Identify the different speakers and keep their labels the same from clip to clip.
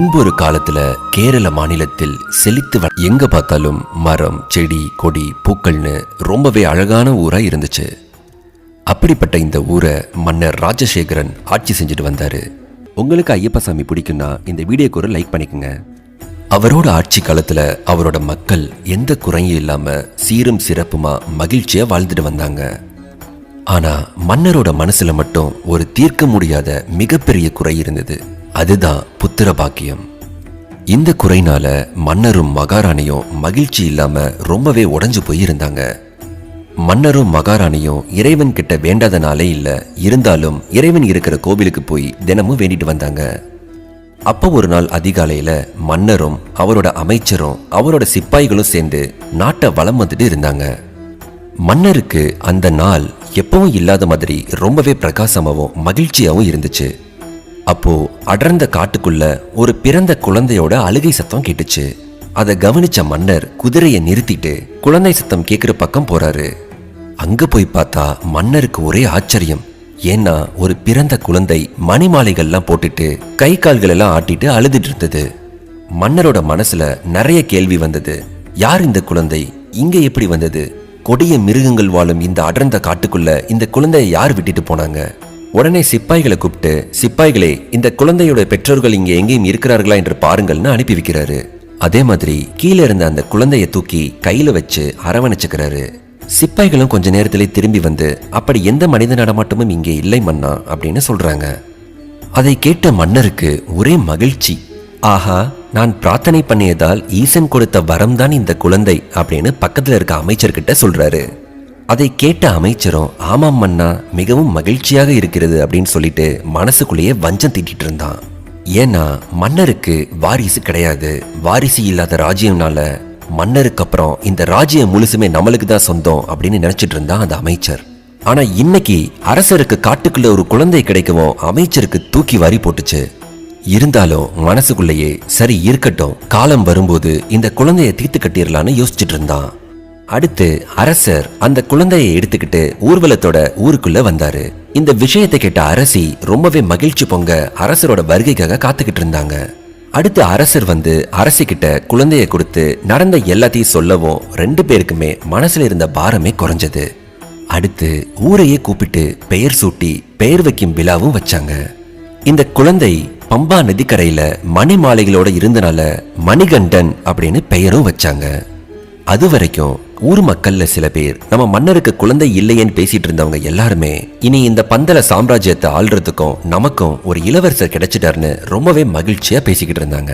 Speaker 1: முன்பு ஒரு காலத்துல கேரள மாநிலத்தில் செழித்து எங்க பார்த்தாலும் மரம், செடி, கொடி, பூக்கள்னு ரொம்பவே அழகான ஊரா இருந்துச்சு. அப்படிப்பட்ட இந்த ஊரை மன்னர் ராஜசேகரன் ஆட்சி செஞ்சுட்டு வந்தாரு. உங்களுக்கு ஐயப்பசாமி பிடிக்கும்னா இந்த வீடியோக்கு ஒரு லைக் பண்ணிக்கோங்க. அவரோட ஆட்சி காலத்துல அவரோட மக்கள் எந்த குறையும் இல்லாம சீரும் சிறப்புமா மகிழ்ச்சியா வாழ்ந்துட்டு வந்தாங்க. ஆனா மன்னரோட மனசுல மட்டும் ஒரு தீர்க்க முடியாத மிகப்பெரிய குறை இருந்தது. அதுதான் புத்திர பாக்கியம். இந்த குறைனால மன்னரும் மகாராணியும் மகிழ்ச்சி இல்லாம ரொம்பவே உடைஞ்சு போய் இருந்தாங்க. மன்னரும் மகாராணியும் இறைவன் கிட்ட வேண்டாத நாளே இல்ல. இருந்தாலும் இறைவன் இருக்கிற கோவிலுக்கு போய் தினமும் வேண்டிட்டு வந்தாங்க. அப்போ ஒரு நாள் அதிகாலையில மன்னரும் அவரோட அமைச்சரும் அவரோட சிப்பாய்களும் சேர்ந்து நாட்டை வலம் வந்துட்டு இருந்தாங்க. மன்னருக்கு அந்த நாள் எப்பவும் இல்லாத மாதிரி ரொம்பவே பிரகாசமாவும் மகிழ்ச்சியாவும் இருந்துச்சு. அப்போ அடர்ந்த காட்டுக்குள்ள ஒரு பிறந்த குழந்தையோட அழுகை சத்தம் கேட்டுச்சு. அதை கவனிச்ச மன்னர் குதிரையை நிறுத்திட்டு குழந்தை சத்தம் கேட்கிற பக்கம் போறாரு. அங்க போய் பார்த்தா மன்னருக்கு ஒரே ஆச்சரியம். ஏன்னா ஒரு பிறந்த குழந்தை மணிமாலைகள்லாம் போட்டுட்டு கை கால்கள் எல்லாம் ஆட்டிட்டு அழுதுட்டு இருந்தது. மன்னரோட மனசுல நிறைய கேள்வி வந்தது. யார் இந்த குழந்தை? இங்க எப்படி வந்தது? கொடிய மிருகங்கள் வாழும் இந்த அடர்ந்த காட்டுக்குள்ள இந்த குழந்தையை யார் விட்டுட்டு போனாங்க? உடனே சிப்பாய்களை கூப்பிட்டு, சிப்பாய்களே, இந்த குழந்தையோட பெற்றோர்கள் இங்க எங்கேயும் இருக்கிறார்களா என்று பாருங்கள்னு அனுப்பி வைக்கிறாரு. அதே மாதிரி கீழே இருந்த அந்த குழந்தைய தூக்கி கையில வச்சு அரவணைச்சுக்கிறாரு. சிப்பாய்களும் கொஞ்ச நேரத்திலே திரும்பி வந்து, அப்படி எந்த மனித நடமாட்டமும் இங்கே இல்லை மன்னா அப்படின்னு சொல்றாங்க. அதை கேட்ட மன்னருக்கு ஒரே மகிழ்ச்சி. ஆஹா, நான் பிரார்த்தனை பண்ணியதால் ஈசன் கொடுத்த வரம் தான் இந்த குழந்தை அப்படின்னு பக்கத்துல இருக்க அமைச்சர்கிட்ட சொல்றாரு. அதை கேட்ட அமைச்சரும், ஆமாம் மன்னா, மிகவும் மகிழ்ச்சியாக இருக்கிறது அப்படின்னு சொல்லிட்டு மனசுக்குள்ளேயே வஞ்சம் தீட்டிட்டு இருந்தான். ஏன்னா மன்னருக்கு வாரிசு கிடையாது. வாரிசு இல்லாத ராஜ்யம்னால மன்னருக்கு அப்புறம் இந்த ராஜ்யம் முழுசுமே நம்மளுக்கு தான் சொந்தம் அப்படின்னு நினைச்சிட்டு இருந்தான் அந்த அமைச்சர். ஆனா இன்னைக்கு அரசருக்கு காட்டுக்குள்ள ஒரு குழந்தை கிடைக்கவும் அமைச்சருக்கு தூக்கி வாரி போட்டுச்சு. இருந்தாலும் மனசுக்குள்ளேயே சரி இருக்கட்டும், காலம் வரும்போது இந்த குழந்தைய தீர்த்து கட்டிடலான்னு யோசிச்சுட்டு இருந்தான். அடுத்து அரசர் அந்த குழந்தையை எடுத்துக்கிட்டு ஊர்வலத்தோட ஊருக்குள்ள வந்தாரு. இந்த விஷயத்தை கேட்ட அரசி ரொம்பவே மகிழ்ச்சி பொங்க அரசரோட வருகைக்காக காத்துக்கிட்டு இருந்தாங்க. அடுத்து அரசர் வந்து அரசி கிட்ட குழந்தைய கொடுத்து நடந்த எல்லாத்தையும் சொல்லவும் ரெண்டு பேருக்குமே மனசுல இருந்த பாரமே குறைஞ்சது. அடுத்து ஊரையே கூப்பிட்டு பெயர் சூட்டி பெயர் வைக்கும் விழாவும் வச்சாங்க. இந்த குழந்தை பம்பா நதிக்கரையில மணி மாலைகளோட இருந்தனால மணிகண்டன் அப்படின்னு பெயரும் வச்சாங்க. அது வரைக்கும் ஊர் மக்கள்ல சில பேர் நம்ம மன்னருக்கு குழந்தை இல்லையேன்னு பேசிட்டு இருந்தவங்க எல்லாருமே இனி இந்த பந்தல சாம்ராஜ்யத்தை ஆள்றதுக்கும் நமக்கும் ஒரு இளவரசர் கிடைச்சிட்டாருன்னு ரொம்பவே மகிழ்ச்சியா பேசிக்கிட்டு இருந்தாங்க.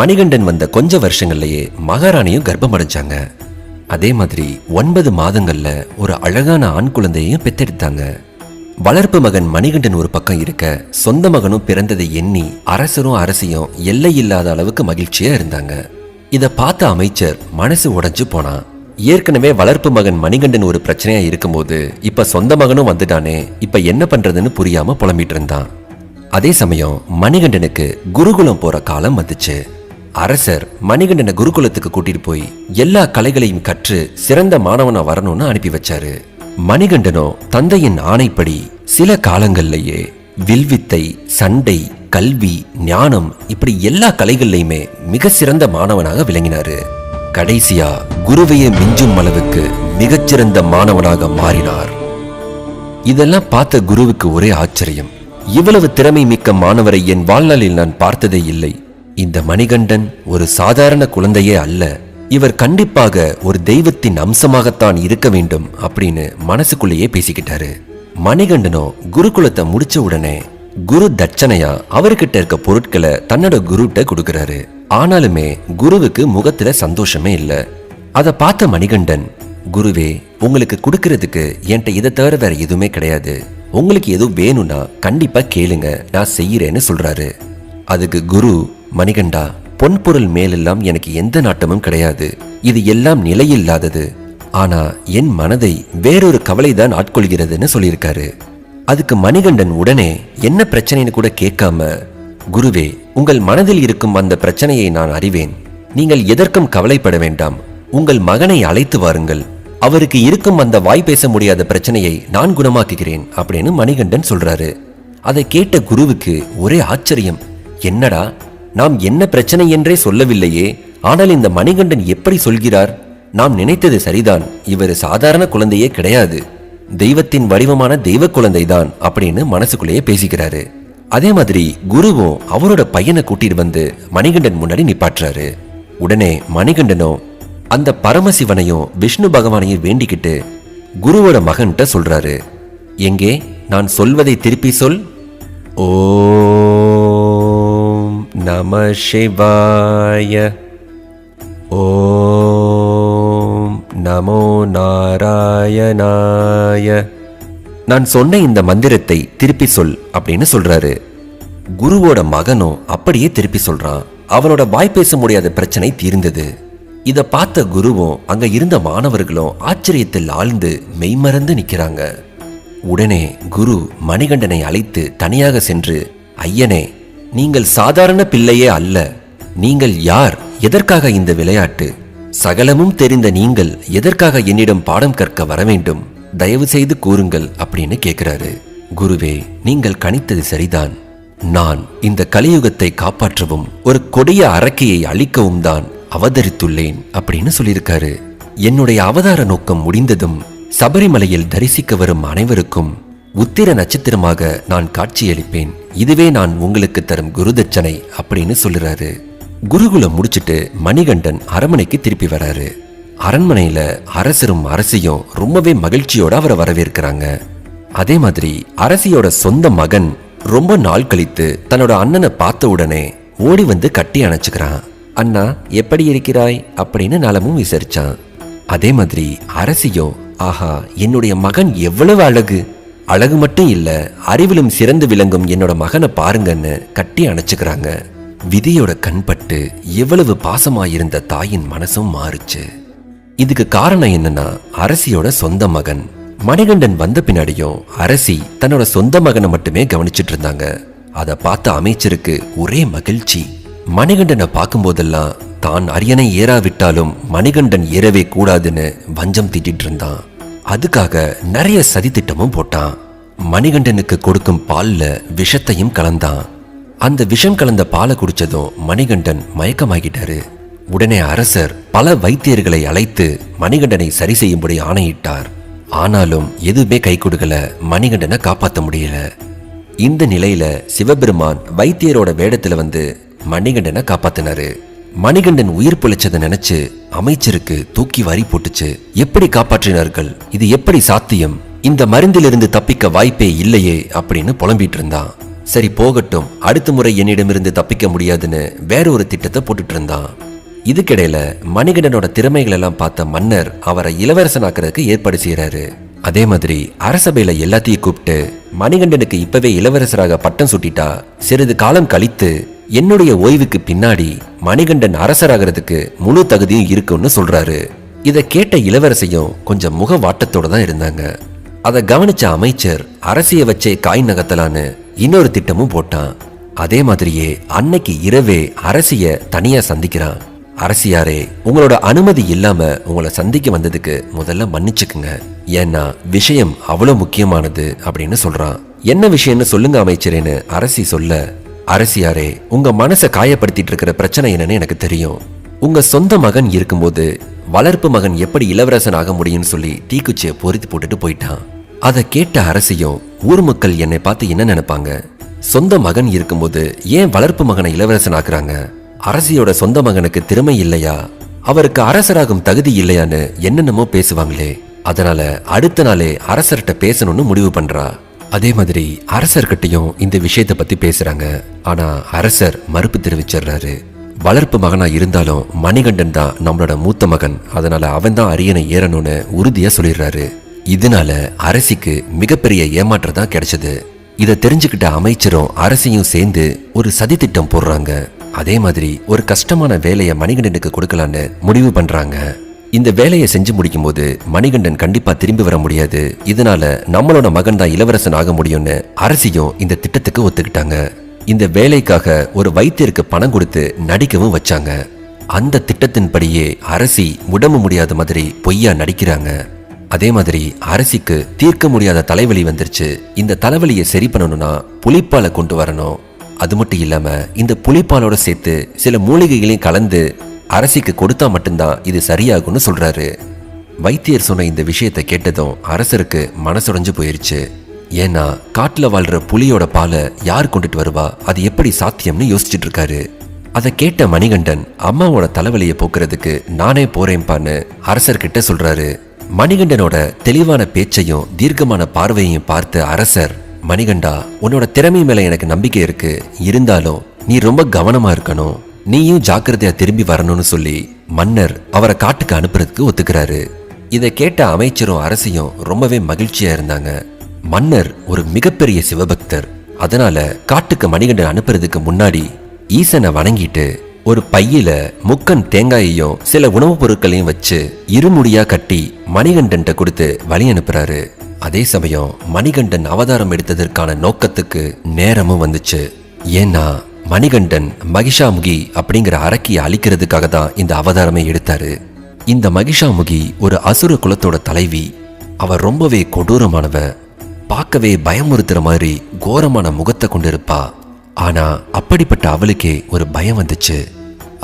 Speaker 1: மணிகண்டன் வந்த கொஞ்ச வருஷங்கள்லயே மகாராணியும் கர்ப்பம் அடைஞ்சாங்க. அதே மாதிரி 9 மாதங்கள்ல ஒரு அழகான ஆண் குழந்தையையும் பெத்தெடுத்தாங்க. வளர்ப்பு மகன் மணிகண்டன் ஒரு பக்கம் இருக்க, சொந்த மகனும் பிறந்ததை எண்ணி அரசரும் அரசியும் எல்லை இல்லாத அளவுக்கு மகிழ்ச்சியா இருந்தாங்க. இத பார்த்த அமைச்சர் மனசு உடைஞ்சு போனான். ஏற்கனவே வளர்ப்பு மகன் மணிகண்டன் ஒரு பிரச்சனையா இருக்கும்போது இப்ப சொந்த மகனும் வந்துட்டானே, இப்ப என்ன பண்றதுன்னு புரியாம புலம்பிட்டு இருந்தான். அதே சமயம் மணிகண்டனுக்கு குருகுலம் போற காலம் வந்துச்சு. அரசர் மணிகண்டனை குருகுலத்துக்கு கூட்டிட்டு போய் எல்லா கலைகளையும் கற்று சிறந்த மாணவனா வரணும்னு அனுப்பி வச்சாரு. மணிகண்டனோ தந்தையின் ஆணைப்படி சில காலங்கள்லயே வில்வித்தை, சண்டை, கல்வி, ஞானம் இப்படி எல்லா கலைகள்லையுமே மிக சிறந்த மாணவனாக விளங்கினாரு. கடைசியா குருவையே மிஞ்சும் அளவுக்கு மிகச்சிறந்த மாணவனாக மாறினார். இதெல்லாம் பார்த்த குருவுக்கு ஒரே ஆச்சரியம். இவ்வளவு திறமை மிக்க மாணவரை என் வாழ்நாளில் நான் பார்த்ததே இல்லை. இந்த மணிகண்டன் ஒரு சாதாரண குழந்தையே அல்ல. இவர் கண்டிப்பாக ஒரு தெய்வத்தின் அம்சமாகத்தான் இருக்க வேண்டும் அப்படின்னு மனசுக்குள்ளேயே பேசிக்கிட்டாரு. மணிகண்டனோ குருகுலத்தை முடிச்ச உடனே குரு தட்சணையா அவர்கிட்ட இருக்க பொருட்களை தன்னோட குருட்ட கொடுக்கறாரு. ஆனாலுமே குருவுக்கு முகத்துல சந்தோஷமே இல்ல. அத பார்த்த மணிகண்டன், குருவே, உங்களுக்கு கொடுக்கறதுக்கு என்கிட்ட இதை தவிர வேற எதுவுமே கிடையாது. உங்களுக்கு எதுவும் வேணும்னா கண்டிப்பா கேளுங்க, நான் செய்யறேன்னு சொல்றாரு. அதுக்கு குரு, மணிகண்டா, பொன்பொருள் மேலெல்லாம் எனக்கு எந்த நாட்டமும் கிடையாது. இது எல்லாம் நிலையில்லாதது. ஆனா என் மனதை வேறொரு கவலைதான் ஆட்கொள்கிறதுன்னு சொல்லியிருக்காரு. அதுக்கு மணிகண்டன் உடனே என்ன பிரச்சனைன்னு கூட கேட்காம, குருவே, உங்கள் மனதில் இருக்கும் அந்த பிரச்சனையை நான் அறிவேன். நீங்கள் எதற்கும் கவலைப்பட வேண்டாம். உங்கள் மகனை அழைத்து வாருங்கள். அவருக்கு இருக்கும் அந்த வாய் பேச முடியாத பிரச்சனையை நான் குணமாக்குகிறேன் அப்படின்னு மணிகண்டன் சொல்றாரு. அதை கேட்ட குருவுக்கு ஒரே ஆச்சரியம். என்னடா, நாம் என்ன பிரச்சனை என்றே சொல்லவில்லையே, ஆனால் இந்த மணிகண்டன் எப்படி சொல்கிறார்? நாம் நினைத்தது சரிதான், இவர் சாதாரண குழந்தையே கிடையாது, தெய்வத்தின் வடிவமான தெய்வ குழந்தைதான் அப்படின்னு மனசுக்குள்ளேயே பேசிக்கிறாரு. அதே மாதிரி குருவும் அவரோட பையனை கூட்டிட்டு வந்து மணிகண்டன் முன்னாடி நிப்பாட்டுறாரு. உடனே மணிகண்டனும் அந்த பரமசிவனையும் விஷ்ணு பகவானையும் வேண்டிக்கிட்டு குருவோட மகன்கிட்ட சொல்றாரு, எங்கே நான் சொல்வதை திருப்பி சொல். ஓம் நம சிவாய, ஓம் நமோ நாராயணாய. நான் சொன்ன இந்த மந்திரத்தை திருப்பி சொல் அப்படின்னு சொல்றாரு. குருவோட மகனும் அப்படியே திருப்பி சொல்றான். அவனோட வாய் பேச முடியாத பிரச்சனை தீர்ந்தது. இத பார்த்த குருவும் அங்க இருந்த மாணவர்களும் ஆச்சரியத்தில் ஆழ்ந்து மெய்மறந்து நிக்கிறாங்க. உடனே குரு மணிகண்டனை அழைத்து தனியாக சென்று, ஐயனே, நீங்கள் சாதாரண பிள்ளையே அல்ல, நீங்கள் யார்? எதற்காக இந்த விளையாட்டு? சகலமும் தெரிந்த நீங்கள் எதற்காக என்னிடம் பாடம் கற்க வர வேண்டும்? தயவு செய்து கூறுங்கள் அப்படின்னு கேட்கிறாரு. குருவே, நீங்கள் கணித்தது சரிதான். நான் இந்த கலியுகத்தை காப்பாற்றவும் ஒரு கொடிய அரக்கையை அழிக்கவும் தான் அவதரித்துள்ளேன் அப்படின்னு சொல்லியிருக்காரு. என்னுடைய அவதார நோக்கம் முடிந்ததும் சபரிமலையில் தரிசிக்க வரும் அனைவருக்கும் உத்திர நட்சத்திரமாக நான் காட்சியளிப்பேன். இதுவே நான் உங்களுக்கு தரும் குருதட்சணை அப்படின்னு சொல்லுறாரு. குருகுலம் முடிச்சிட்டு மணிகண்டன் அரண்மனைக்கு திருப்பி வராரு. அரண்மனையில அரசரும் அரசியும் ரொம்பவே மகிழ்ச்சியோட அவரை வரவேற்கிறாங்க. அதே மாதிரி அரசியோட சொந்த மகன் ரொம்ப நாள் கழித்து தன்னோட அண்ணனை பார்த்த உடனே ஓடி வந்து கட்டி அணைச்சுக்கிறான். அண்ணா, எப்படி இருக்கிறாய் அப்படின்னு நலமும் விசாரிச்சான். அதே மாதிரி அரசியும், ஆஹா, என்னுடைய மகன் எவ்வளவு அழகு, அழகு மட்டும் இல்ல, அறிவிலும் சிறந்து விளங்கும் என்னோட மகனை பாருங்கன்னு கட்டி அணைச்சுக்கிறாங்க. விதியோட கண்பட்டு எவ்வளவு பாசமாயிருந்த தாயின் மனசும் மாறுச்சு. இதுக்கு காரணம் என்னன்னா, அரசியோட சொந்த மகன். மணிகண்டன் வந்த பின்னாடியும் அரசி தன்னோட சொந்த மகனை மட்டுமே கவனிச்சிட்டு இருந்தாங்க. அதை பார்த்த அமைச்சருக்கு ஒரே மகிழ்ச்சி. மணிகண்டனை பார்க்கும் போதெல்லாம் தான் அரியணை ஏறாவிட்டாலும் மணிகண்டன் ஏறவே கூடாதுன்னு வஞ்சம் தீட்டிட்டு இருந்தான். அதுக்காக நிறைய சதி திட்டமும் போட்டான். மணிகண்டனுக்கு கொடுக்கும் பால்ல விஷத்தையும் கலந்தான். அந்த விஷம் கலந்த பாலை குடிச்சதும் மணிகண்டன் மயக்கமாகிட்டாரு. உடனே அரசர் பல வைத்தியர்களை அழைத்து மணிகண்டனை சரி செய்யும்படி ஆணையிட்டார். ஆனாலும் எதுவுமே கை கொடுக்கல, மணிகண்டனை காப்பாற்ற முடியல. இந்த நிலையில சிவபெருமான் வைத்தியரோட வேடத்துல வந்து மணிகண்டனை காப்பாத்தினாரு. மணிகண்டன் உயிர் பிழைச்சதை நினைச்சு அமைச்சருக்கு தூக்கி வாரி போட்டுச்சு. எப்படி காப்பாற்றினார்கள்? இது எப்படி சாத்தியம்? இந்த மருந்திலிருந்து தப்பிக்க வாய்ப்பே இல்லையே அப்படின்னு புலம்பிட்டு இருந்தான். சரி போகட்டும், அடுத்த முறை என்னிடமிருந்து தப்பிக்க முடியாதுன்னு வேற ஒரு திட்டத்தை போட்டுட்டு இருந்தான். இதுக்கிடையில மணிகண்டனோட திறமைகள் எல்லாம் பார்த்த மன்னர் அவரை இளவரசனாக்குறதுக்கு ஏற்பாடு செய்யறாரு. அதே மாதிரி அரசபையில எல்லாத்தையும் கூப்பிட்டு, மணிகண்டனுக்கு இப்பவே இளவரசராக பட்டம் சூட்டிட்டா சிறிது காலம் கழித்து என்னுடைய ஓய்வுக்கு பின்னாடி மணிகண்டன் அரசராகிறதுக்கு முழு தகுதியும் இருக்குன்னு சொல்றாரு. இதை கேட்ட இளவரசையும் கொஞ்சம் முக வாட்டத்தோட தான் இருந்தாங்க. அதை கவனிச்ச அமைச்சர் அரசிய வச்சே காய் நகத்தலான்னு இன்னொரு திட்டமும் போட்டான். அதே மாதிரியே அன்னைக்கு இரவே அரசிய தனியா சந்திக்கிறான். அரசியாரே, உங்களோட அனுமதி இல்லாம உங்களை சந்திக்க வந்ததுக்கு முதல்ல மன்னிச்சுக்குங்க. ஏன்னா விஷயம் அவ்வளவு முக்கியமானது அப்படின்னு சொல்றான். என்ன விஷயம்னு சொல்லுங்க அமைச்சரேன்னு அரசி சொல்ல, அரசியாரே, உங்க மனசை காயப்படுத்திட்டு இருக்கிற பிரச்சனை என்னன்னு எனக்கு தெரியும். உங்க சொந்த மகன் இருக்கும்போது வளர்ப்பு மகன் எப்படி இளவரசன் ஆக முடியும்னு சொல்லி தீக்குச்சியை பொறித்து போட்டுட்டு போயிட்டான். அதை கேட்ட அரசியும், ஊர் மக்கள் என்னை பார்த்து என்ன நினைப்பாங்க? சொந்த மகன் இருக்கும்போது ஏன் வளர்ப்பு மகனை இளவரசன் ஆக்குறாங்க? அரசியோட சொந்த மகனுக்கு திறமை இல்லையா? அவருக்கு அரசராகும் தகுதி இல்லையான்னு என்னென்னமோ பேசுவாங்களே. அதனால அடுத்த நாளே அரசர்கிட்ட பேசணும்னு முடிவு பண்றா. அதே மாதிரி அரசர்கிட்டையும் இந்த விஷயத்தை பத்தி பேசுறாங்க. ஆனா அரசர் மறுப்பு தெரிவிச்சிடுறாரு. வளர்ப்பு மகனா இருந்தாலும் மணிகண்டன் தான் நம்மளோட மூத்த மகன், அதனால அவன் தான் அரியணை ஏறணும்னு உறுதியா சொல்லிடுறாரு. இதனால அரசிக்கு மிகப்பெரிய ஏமாற்றம் தான் கிடைச்சது. இதை தெரிஞ்சுக்கிட்ட அமைச்சரும் அரசியும் சேர்ந்து ஒரு சதி திட்டம் போடுறாங்க. அதே மாதிரி ஒரு கஷ்டமான வேலையை மணிகண்டனுக்கு கொடுக்கலான்னு முடிவு பண்றாங்க. இந்த வேலையை செஞ்சு முடிக்கும் போது மணிகண்டன் கண்டிப்பா திரும்பி வர முடியாது. இதனால நம்மளோட மகன் தான் இளவரசன் ஆக முடியும்னு அரசியும் இந்த திட்டத்துக்கு ஒத்துக்கிட்டாங்க. இந்த வேலைக்காக ஒரு வைத்தியருக்கு பணம் கொடுத்து நடிக்கவும் வச்சாங்க. அந்த திட்டத்தின்படியே அரசி உடம்பு முடியாத மாதிரி பொய்யா நடிக்கிறாங்க. அதே மாதிரி அரசிக்கு தீர்க்க முடியாத தலைவலி வந்துருச்சு. இந்த தலைவலியை சரி பண்ணணும்னா புலிப்பாலை கொண்டு வரணும். அது மட்டும் இல்லாம இந்த புலிப்பாலோட சேர்த்து சில மூலிகைகளையும் கலந்து அரசிக்கு கொடுத்தா மட்டும்தான் இது சரியாகும்னு சொல்றாரு. வைத்தியர் சொன்ன இந்த விஷயத்தை கேட்டதும் அரசருக்கு மனசுடைஞ்சு போயிருச்சு. ஏன்னா காட்டுல வாழ்ற புலியோட பாலை யார் கொண்டுட்டு வருவா, அது எப்படி சாத்தியம்னு யோசிச்சுட்டு இருக்காரு. அதை கேட்ட மணிகண்டன் அம்மாவோட தலைவலியை போக்குறதுக்கு நானே போறேன்பான்னு அரசர்கிட்ட சொல்றாரு. மணிகண்டனோட தெளிவான பேச்சையும் தீர்க்கமான பார்வையையும் பார்த்த அரசர், மணிகண்டா, உன்னோட திறமை மேல எனக்கு நம்பிக்கை இருக்கு, இருந்தாலும் நீ ரொம்ப கவனமா இருக்கணும், நீயும் ஜாக்கிரதையா திரும்பி வரணும்னு சொல்லி மன்னர் அவரை காட்டுக்கு அனுப்புறதுக்கு ஒத்துக்கிறாரு. இதை கேட்ட அமைச்சரும் அரசியும் ரொம்பவே மகிழ்ச்சியா இருந்தாங்க. மன்னர் ஒரு மிகப்பெரிய சிவபக்தர். அதனால காட்டுக்கு மணிகண்டன் அனுப்புறதுக்கு முன்னாடி ஈசனை வணங்கிட்டு ஒரு பையில முக்கன் தேங்காயையும் சில உணவுப் பொருட்களையும் வச்சு இருமுடியா கட்டி மணிகண்டன் கொடுத்து வழி அனுப்புறாரு. அதே சமயம் மணிகண்டன் அவதாரம் எடுத்ததற்கான நோக்கத்துக்கு நேரமும் வந்துச்சு. ஏன்னா மணிகண்டன் மகிஷாமுகி அப்படிங்கிற அரக்கியை அழிக்கிறதுக்காக தான் இந்த அவதாரமே எடுத்தாரு. இந்த மகிஷாமுகி ஒரு அசுர குலத்தோட தலைவி. அவ ரொம்பவே கொடூரமானவ, பார்க்கவே பயமுறுத்துற மாதிரி கோரமான முகத்தை கொண்டிருப்பா. ஆனா அப்படிப்பட்ட அவளுக்கே ஒரு பயம் வந்துச்சு.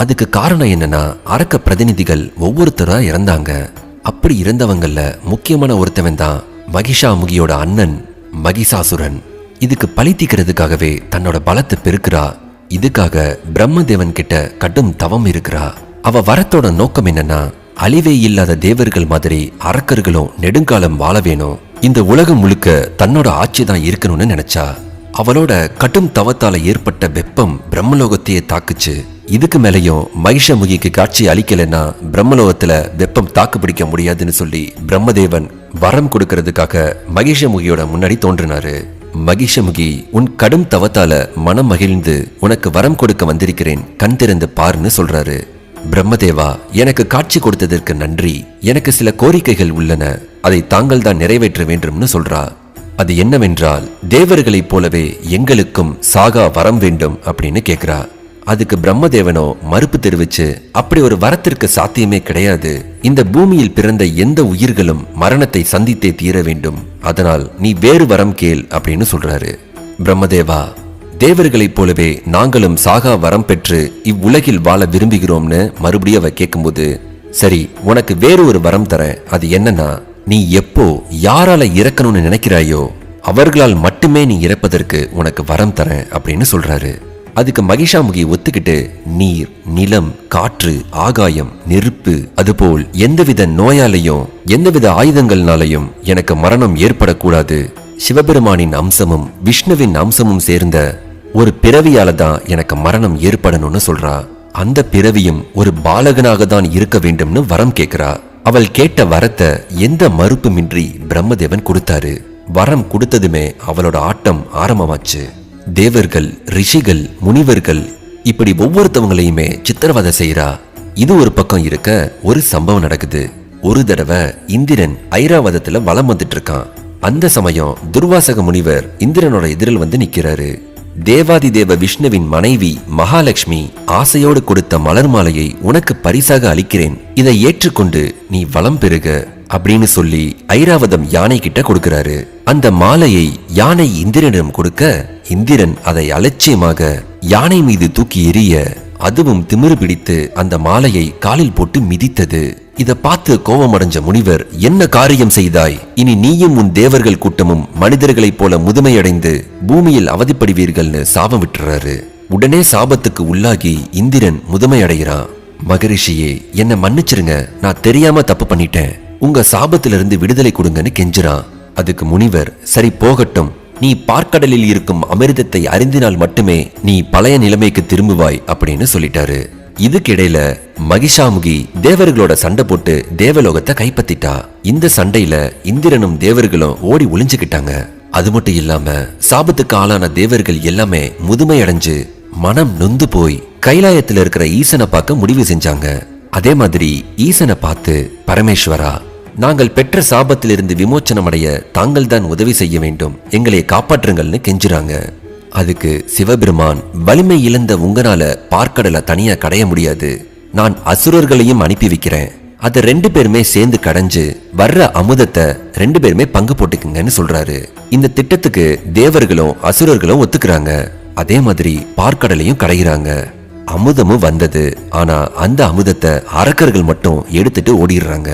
Speaker 1: அதுக்கு காரணம் என்னன்னா, அரக்க பிரதிநிதிகள் ஒவ்வொருத்தரா இறந்தாங்க. அப்படி இறந்தவங்கல்ல முக்கியமான ஒருத்தவன் தான் மகிஷாமுகியோட அண்ணன் மகிஷாசுரன். இதுக்கு பழி தீக்கிறதுக்காகவே தன்னோட பலத்தை பெருக்கிறா. இதுக்காக பிரம்மதேவன் கிட்ட கடும் தவம் இருக்கிறா. அவ வரத்தோட நோக்கம் என்னன்னா, அழிவே இல்லாத தேவர்கள் மாதிரி அரக்கர்களும் நெடுங்காலம் வாழ வேணும், இந்த உலகம் முழுக்க தன்னோட ஆட்சி தான் இருக்கணும்னு நினைச்சா. அவளோட கடும் தவத்தால ஏற்பட்ட வெப்பம் பிரம்மலோகத்தையே தாக்குச்சு. இதுக்கு மேலையும் மகிஷமுகிக்கு காட்சி அளிக்கலைன்னா பிரம்மலோகத்துல வெப்பம் தாக்கு பிடிக்க முடியாதுன்னு சொல்லி பிரம்மதேவன் வரம் கொடுக்கறதுக்காக மகிஷமுகியோட முன்னாடி தோன்றினாரு. மகிஷமுகி, உன் கடும் தவத்தால மனம் மகிழ்ந்து உனக்கு வரம் கொடுக்க வந்திருக்கிறேன், கண் திறந்து பாருன்னு சொல்றாரு. பிரம்மதேவா, எனக்கு காட்சி கொடுத்ததற்கு நன்றி. எனக்கு சில கோரிக்கைகள் உள்ளன, அதை தாங்கள் தான் நிறைவேற்ற வேண்டும்னு சொல்றா. அது என்னவென்றால், தேவர்களைப் போலவே எங்களுக்கும் சாகா வரம் வேண்டும் அப்படின்னு கேக்குறா. அதுக்கு பிரம்மதேவனோ மறுப்பு தெரிவிச்சு, அப்படி ஒரு வரத்திற்கு சாத்தியமே கிடையாது, இந்த பூமியில் பிறந்த எந்த உயிர்களும் மரணத்தை சந்தித்தே தீர வேண்டும், அதனால் நீ வேறு வரம் கேள் அப்படின்னு சொல்றாரு. பிரம்மதேவா, தேவர்களைப் போலவே நாங்களும் சாகா வரம் பெற்று இவ்வுலகில் வாழ விரும்புகிறோம்னு மறுபடியும் அவ கேட்கும்போது, சரி, உனக்கு வேறு ஒரு வரம் தரேன். அது என்னன்னா, நீ எப்போ யாரால இறக்கணும்னு நினைக்கிறாயோ அவர்களால் மட்டுமே நீ இறப்பதற்கு உனக்கு வரம் தரேன் அப்படின்னு சொல்றாரு. அதுக்கு மகிஷாமுகி ஒத்துக்கிட்டு, நீர், நிலம், காற்று, ஆகாயம், நெருப்பு, அதுபோல் எந்தவித நோயாலையும் எந்தவித ஆயுதங்கள்னாலையும் எனக்கு மரணம் ஏற்படக்கூடாது, சிவபெருமானின் அம்சமும் விஷ்ணுவின் அம்சமும் சேர்ந்த ஒரு பிறவியால தான் எனக்கு மரணம் ஏற்படணும்னு சொல்றா. அந்த பிறவியும் ஒரு பாலகனாக தான் இருக்க வேண்டும்னு வரம் கேட்கிறா. அவள் கேட்ட வரத்தை எந்த மறுப்புமின்றி பிரம்மதேவன் கொடுத்தாரு. வரம் கொடுத்ததுமே அவளோட ஆட்டம் ஆரம்பமாச்சு. தேவர்கள், ரிஷிகள், முனிவர்கள் இப்படி ஒவ்வொருத்தவங்களையுமே சித்திரவதை செய்யறா. இது ஒரு பக்கம் இருக்க, ஒரு சம்பவம் நடக்குது. ஒரு தடவை இந்திரன் ஐராவதத்துல வலம் வந்துட்டு இருக்கான். அந்த சமயம் துர்வாசக முனிவர் இந்திரனோட எதிரில் வந்து நிக்கிறாரு. தேவாதி தேவ விஷ்ணுவின் மனைவி மகாலட்சுமி ஆசையோடு கொடுத்த மலர் மாலையை உனக்கு பரிசாக அளிக்கிறேன், இதை ஏற்றுக்கொண்டு நீ வளம் பெறுக அப்படின்னு சொல்லி ஐராவதம் யானை கிட்ட கொடுக்கிறாரு. அந்த மாலையை யானை இந்திரனிடம் கொடுக்க, இந்திரன் அதை அலட்சியமாக யானை மீது தூக்கி எறிய, அதுவும் திமிரு பிடித்து அந்த மாலையை காலில் போட்டு மிதித்தது. இத பார்த்து கோபமடைஞ்ச முனிவர், என்ன காரியம் செய்தாய்? இனி நீயும் உன் தேவர்கள் கூட்டமும் மனிதர்களைப் போல முதுமையடைந்து பூமியில் அவதிப்படுவீர்கள்னு சாபம் விட்டுறாரு. உடனே சாபத்துக்கு உள்ளாகி இந்திரன் முதுமை அடைகிறான். மகரிஷியே, என்ன மன்னிச்சிருங்க, நான் தெரியாம தப்பு பண்ணிட்டேன், உங்க சாபத்திலிருந்து விடுதலை கொடுங்கன்னு கெஞ்சுறான். அதுக்கு முனிவர், சரி போகட்டும், நீ பார்க்கடலில் இருக்கும் அமிர்தத்தை அறிந்தினால் மட்டுமே நீ பழைய நிலைமைக்கு திரும்புவாய் அப்படின்னு சொல்லிட்டாரு. இதுக்கிடையில மகிஷாமுகி தேவர்களோட சண்டை போட்டு தேவலோகத்தை கைப்பற்றிட்டா. இந்த சண்டையில இந்திரனும் தேவர்களும் ஓடி ஒளிஞ்சுக்கிட்டாங்க. அது மட்டும் இல்லாம சாபத்துக்கு ஆளான தேவர்கள் எல்லாமே முதுமை அடைஞ்சு மனம் நொந்து போய் கைலாயத்தில் இருக்கிற ஈசனை பார்க்க முடிவு செஞ்சாங்க. அதே மாதிரி ஈசனை பார்த்து, பரமேஸ்வரா, நாங்கள் பெற்ற சாபத்திலிருந்து விமோச்சனம் அடைய தாங்கள் தான் உதவி செய்ய வேண்டும், எங்களை காப்பாற்றுங்கள்னு கெஞ்சுறாங்க. அதுக்கு சிவபெருமான், வலிமை இழந்த உங்களால பார்க்கடலை தனியா கடைய முடியாது, நான் அசுரர்களையும் அனுப்பி வைக்கிறேன், அதை 2 பேருமே சேர்ந்து கடைஞ்சு வர்ற அமுதத்தை 2 பேருமே பங்கு போட்டுக்குங்கன்னு சொல்றாரு. இந்த திட்டத்துக்கு தேவர்களும் அசுரர்களும் ஒத்துக்கிறாங்க. அதே மாதிரி பார்க்கடலையும் கடையிறாங்க. அமுதமும் வந்தது. ஆனா அந்த அமுதத்தை அரக்கர்கள் மட்டும் எடுத்துட்டு ஓடிடுறாங்க.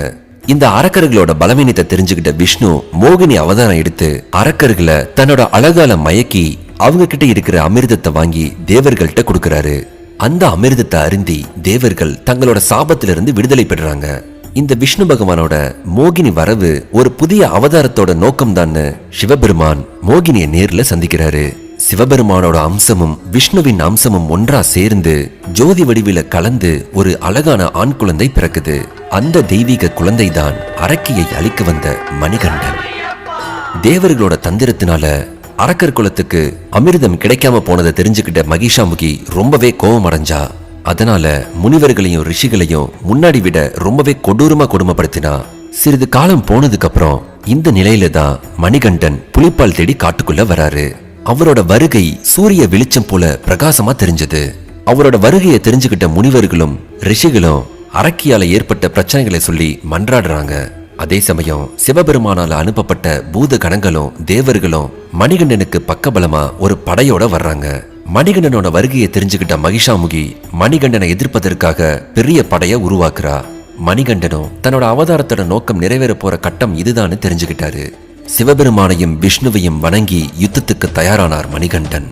Speaker 1: இந்த அரக்கர்களோட பலவீனத்தை தெரிஞ்சுக்கிட்ட விஷ்ணு மோகினி அவதாரம் எடுத்து அரக்கர்களை தன்னோட அழகால மயக்கி அவங்க கிட்ட இருக்கிற அமிர்தத்தை வாங்கி தேவர்கள்ட்ட கொடுக்கறாரு. அந்த அமிர்தத்தை அருந்தி தேவர்கள் தங்களோட சாபத்திலிருந்து விடுதலை பெறுறாங்க. இந்த விஷ்ணு பகவானோட மோகினி வரவு ஒரு புதிய அவதாரத்தோட நோக்கம் தான் சிவபெருமான் மோகினியை நேர்ல சந்திக்கிறாரு. சிவபெருமானோட அம்சமும் விஷ்ணுவின் அம்சமும் ஒன்றா சேர்ந்து ஜோதி வடிவில கலந்து ஒரு அழகான ஆண் குழந்தை பிறக்குது. அந்த தெய்வீக குழந்தை தான் அரக்கியை அழிக்க வந்த மணிகண்டன். தேவர்களோட தந்திரத்தினால அரக்கர் குலத்துக்கு அமிர்தம் கிடைக்காம போனதை தெரிஞ்சுக்கிட்ட மகிஷாமுகி ரொம்பவே கோபம் அடைஞ்சா. அதனால முனிவர்களையும் ரிஷிகளையும் முன்னாடி விட ரொம்பவே கொடூரமா கொடுமைப்படுத்தினா. சிறிது காலம் போனதுக்கு அப்புறம் இந்த நிலையில தான் மணிகண்டன் புலிப்பால் தேடி காட்டுக்குள்ள வராரு. அவரோட வருகை சூரிய வெளிச்சம் போல பிரகாசமா தெரிஞ்சது. அவரோட வருகையை தெரிஞ்சுக்கிட்ட முனிவர்களும் ரிஷிகளும் அரக்கியால ஏற்பட்ட பிரச்சனைகளை சொல்லி மன்றாடுறாங்க. அதே சமயம் சிவபெருமானால அனுப்பப்பட்ட பூத கணங்களும் தேவர்களும் மணிகண்டனுக்கு பக்கபலமா ஒரு படையோட வர்றாங்க. மணிகண்டனோட வருகையை தெரிஞ்சுக்கிட்ட மகிஷாமுகி மணிகண்டனை எதிர்ப்பதற்காக பெரிய படைய உருவாக்குறா. மணிகண்டனும் தன்னோட அவதாரத்தோட நோக்கம் நிறைவேற போற கட்டம் இதுதான்னு தெரிஞ்சுக்கிட்டாரு. சிவபெருமானையும் விஷ்ணுவையும் வணங்கி யுத்தத்துக்கு தயாரானார் மணிகண்டன்.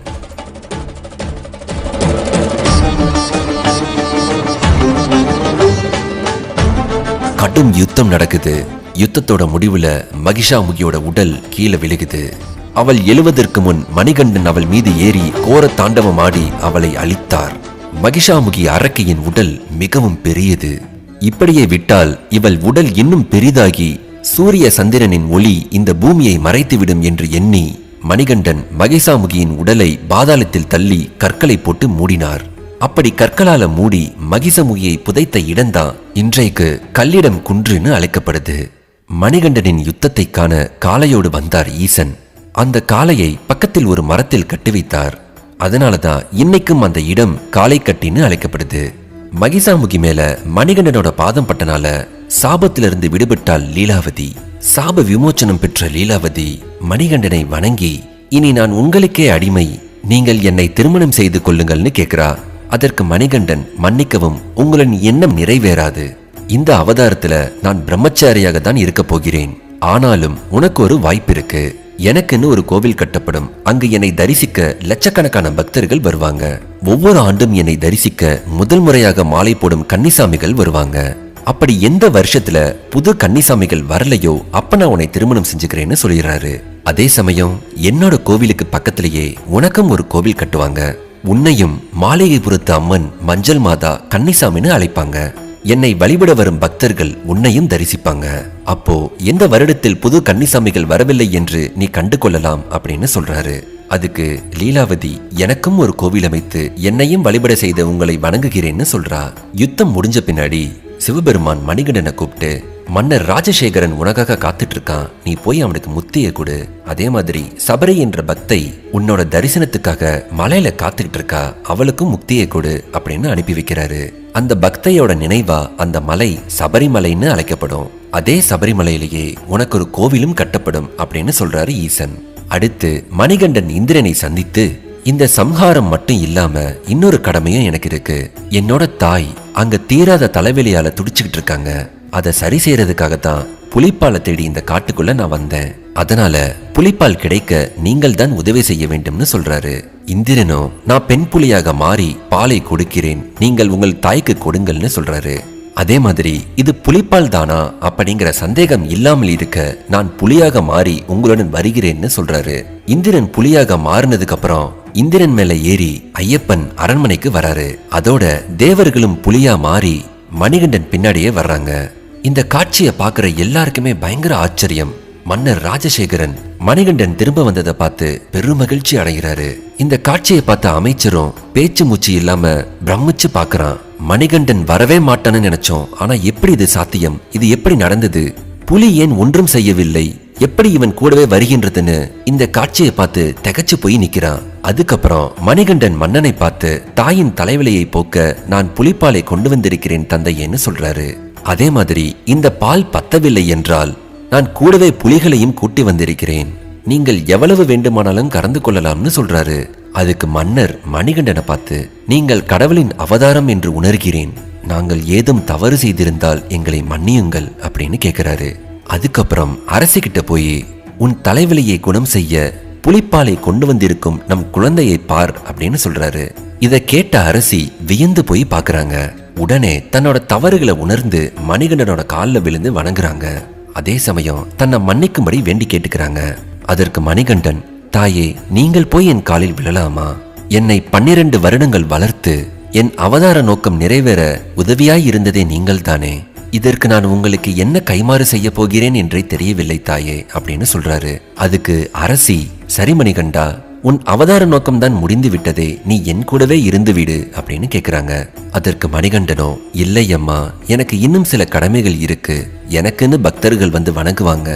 Speaker 1: கடும் யுத்தம் நடக்குது. யுத்தத்தோட முடிவுல மகிஷாமுகியோட உடல் கீழே விழுகுது. அவள் எழுவதற்கு முன் மணிகண்டன் அவள் மீது ஏறி கோர தாண்டவம் ஆடி அவளை அழித்தார். மகிஷாமுகி அரக்கியின் உடல் மிகவும் பெரியது. இப்படியே விட்டால் இவள் உடல் இன்னும் பெரிதாகி சூரிய சந்திரனின் ஒளி இந்த பூமியை மறைத்துவிடும் என்று எண்ணி மணிகண்டன் மகிஷாமுகியின் உடலை பாதாளத்தில் தள்ளி கற்களை போட்டு மூடினார். அப்படி கற்களால மூடி மகிஷமுகியை புதைத்த இடம்தான் இன்றைக்கு கல்லிடம் குன்றுன்னு அழைக்கப்படுது. மணிகண்டனின் யுத்தத்தை காண காளையோடு வந்தார் ஈசன். அந்த காளையை பக்கத்தில் ஒரு மரத்தில் கட்டி வைத்தார். அதனாலதான் இன்னைக்கும் அந்த இடம் காளை கட்டின்னு அழைக்கப்படுது. மகிஷாமுகி மேல மணிகண்டனோட பாதம் பட்டனால சாபத்திலிருந்து விடுபட்டால் லீலாவதி. சாப விமோச்சனம் பெற்ற லீலாவதி மணிகண்டனை வணங்கி, இனி நான் உங்களுக்கே அடிமை, நீங்கள் என்னை திருமணம் செய்து கொள்ளுங்கள்னு கேட்கிறா. அதற்கு மணிகண்டன், மன்னிக்கவும், உங்களின் எண்ணம் நிறைவேறாது. இந்த அவதாரத்துல நான் பிரம்மச்சாரியாக தான் இருக்க போகிறேன். ஆனாலும் உனக்கு ஒரு வாய்ப்பு இருக்கு. எனக்குன்னு ஒரு கோவில் கட்டப்படும். அங்கு என்னை தரிசிக்க லட்சக்கணக்கான பக்தர்கள் வருவாங்க. ஒவ்வொரு ஆண்டும் என்னை தரிசிக்க முதல் முறையாக மாலை போடும் கன்னிசாமிகள் வருவாங்க. அப்படி எந்த வருஷத்துல புது கன்னிசாமிகள் வரலையோ அப்ப நான் உன்னை திருமணம் செஞ்சுக்கிறேன்னு சொல்லிடுறாரு. அதே சமயம் என்னோட கோவிலுக்கு பக்கத்திலேயே உனக்கும் ஒரு கோவில் கட்டுவாங்க. உன்னையும் மாளிகைபுரத்து அம்மன் மஞ்சள் மாதா கன்னிசாமின்னு அழைப்பாங்க. என்னை வழிபட வரும் பக்தர்கள் உன்னையும் தரிசிப்பாங்க. அப்போ எந்த வருடத்தில் புது கன்னிசாமிகள் வரவில்லை என்று நீ கண்டு கொள்ளலாம் அப்படின்னு சொல்றாரு. அதுக்கு லீலாவதி, எனக்கும் ஒரு கோவில் அமைத்து என்னையும் வழிபட செய்த உங்களை வணங்குகிறேன்னு சொல்றா. யுத்தம் முடிஞ்ச பின்னாடி சிவபெருமான் மணிகண்டனை கூப்பிட்டு, மன்னர் ராஜசேகரன் உனக்காக காத்துட்டு இருக்கான், நீ போய் அவனுக்கு முத்திய கொடு. அதே மாதிரி சபரி என்ற பக்தை உன்னோட தரிசனத்துக்காக மலையில காத்துக்கிட்டு இருக்கா, அவளுக்கும் முக்தியை கொடு அப்படின்னு அனுப்பி வைக்கிறாரு. அந்த பக்தையோட நினைவா அந்த மலை சபரிமலைன்னு அழைக்கப்படும். அதே சபரிமலையிலேயே உனக்கு ஒரு கோவிலும் கட்டப்படும் அப்படின்னு சொல்றாரு ஈசன். அடுத்து மணிகண்டன் இந்திரனை சந்தித்து, இந்த சம்ஹாரம் மட்டும் இல்லாம இன்னொரு கடமையும் எனக்கு இருக்கு. என்னோட தாய் அங்க தீராத தலைவலியால துடிச்சுக்கிட்டு இருக்காங்க. அதை சரி செய்யறதுக்காகத்தான் புலிப்பாலை தேடி இந்த காட்டுக்குள்ள நான் வந்தேன். அதனால புலிப்பால் கிடைக்க நீங்கள் தான் உதவி செய்ய வேண்டும்னு சொல்றாரு. இந்திரனோ, நான் பெண் புலியாக மாறி பாலை கொடுக்கிறேன், நீங்கள் உங்கள் தாய்க்கு கொடுங்கள்னு சொல்றாரு. அதே மாதிரி இது புலிப்பால் தானா அப்படிங்கிற சந்தேகம் இல்லாமல் இருக்க நான் புலியாக மாறி உங்களுடன் வருகிறேன்னு சொல்றாரு. இந்திரன் புலியாக மாறினதுக்கு அப்புறம் இந்திரன் மேல ஏறி ஐயப்பன் அரண்மனைக்கு வராரு. அதோட தேவர்களும் புலியா மாறி மணிகண்டன் பின்னாடியே வர்றாங்க. இந்த காட்சியை பாக்குற எல்லாருக்குமே பயங்கர ஆச்சரியம். மன்னர் ராஜசேகரன் மணிகண்டன் திரும்ப வந்ததை பார்த்து பெருமகிழ்ச்சி அடைகிறாரு. இந்த காட்சியை பார்த்த அமைச்சரும் பேச்சு மூச்சு இல்லாம பிரமிச்சு பாக்குறான். மணிகண்டன் வரவே மாட்டான்னு நினைச்சோம், ஆனா எப்படி இது சாத்தியம்? இது எப்படி நடந்தது? புலி ஏன் ஒன்றும் செய்யவில்லை? எப்படி இவன் கூடவே வருகின்றதுன்னு இந்த காட்சியை பார்த்து திகைச்சு போய் நிக்கிறான். அதுக்கப்புறம் மணிகண்டன் மன்னனை பார்த்து, தாயின் தலைவலியை போக்க நான் புலிப்பாலை கொண்டு வந்திருக்கிறேன் தந்தையேன்னு சொல்றாரு. அதே மாதிரி இந்த பால் பத்தவில்லை என்றால் நான் கூடவே புலிகளையும் கூட்டி வந்திருக்கிறேன், நீங்கள் எவ்வளவு வேண்டுமானாலும் கறந்து கொள்ளலாம்னு சொல்றாரு. அதுக்கு மன்னர் மணிகண்டனை பார்த்து, நீங்கள் கடவுளின் அவதாரம் என்று உணர்கிறேன், நாங்கள் ஏதும் தவறு செய்திருந்தால் எங்களை மன்னியுங்கள் அப்படின்னு கேட்கிறாரு. அதுக்கப்புறம் அரசிக்கிட்ட போய், உன் தலைவலியை குணம் செய்ய புலிப்பாலை கொண்டு வந்திருக்கும் நம் குழந்தையை பார் அப்படின்னு சொல்றாரு. இதை கேட்ட அரசி வியந்து போய் பாக்குறாங்க. உடனே தன்னோட தவறுகளை உணர்ந்து மணிகண்டனோட காலில் விழுந்து வணங்குறாங்க. அதே சமயம் தன்னை மன்னிக்கும்படி வேண்டி கேட்டுக்கிறாங்க. அதற்கு மணிகண்டன், தாயே, நீங்கள் போய் என் காலில் விழலாமா? என்னை 12 வருடங்கள் வளர்த்து என் அவதார நோக்கம் நிறைவேற உதவியாய் இருந்ததே நீங்கள் தானே. இதற்கு நான் உங்களுக்கு என்ன கைமாறு செய்ய போகிறேன் என்றே தெரியவில்லை தாயே அப்படின்னு சொல்றாரு. அதுக்கு அரசி, சரி மணிகண்டா, உன் அவதார நோக்கம்தான் முடிந்து விட்டதே, நீ என் கூடவே இருந்து விடு அப்படின்னு கேக்குறாங்க. அதற்கு மணிகண்டனோ, இல்லை அம்மா, எனக்கு இன்னும் சில கடமைகள் இருக்கு. எனக்குன்னு பக்தர்கள் வந்து வணங்குவாங்க.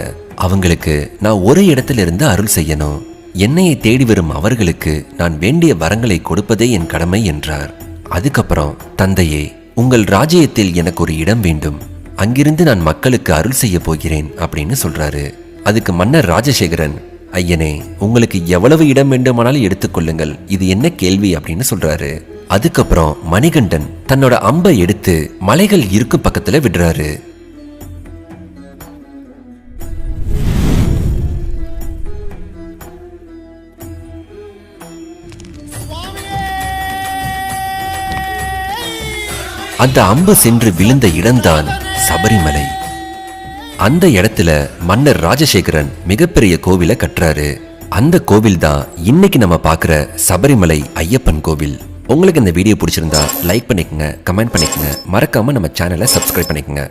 Speaker 1: அவங்களுக்கு நான் ஒரு இடத்துல இருந்து அருள் செய்யணும். என்னையை தேடி வரும் அவர்களுக்கு நான் வேண்டிய வரங்களை கொடுப்பதே என் கடமை என்றார். அதுக்கப்புறம், தந்தையே, உங்கள் ராஜ்யத்தில் எனக்கு ஒரு இடம் வேண்டும். அங்கிருந்து நான் மக்களுக்கு அருள் செய்ய போகிறேன் அப்படின்னு சொல்றாரு. அதுக்கு மன்னர் ராஜசேகரன், ஐயனே, உங்களுக்கு எவ்வளவு இடம் வேண்டுமானாலும் எடுத்துக்கொள்ளுங்கள், இது என்ன கேள்வி அப்படின்னு சொல்றாரு. அதுக்கப்புறம் மணிகண்டன் தன்னோட அம்பை எடுத்து மலைகள் இருக்கும் பக்கத்துல விடுறாரு. அந்த அம்பு சென்று விழுந்த இடம்தான் சபரிமலை. அந்த இடத்துல மன்னர் ராஜசேகரன் மிகப்பெரிய கோவிலை கட்டுறாரு. அந்த கோவில் தான் இன்னைக்கு நம்ம பார்க்குற சபரிமலை ஐயப்பன் கோவில். உங்களுக்கு இந்த வீடியோ பிடிச்சிருந்தா லைக் பண்ணிக்கங்க, கமெண்ட் பண்ணிக்கங்க, மறக்காம நம்ம சேனலை சப்ஸ்கிரைப் பண்ணிக்கங்க.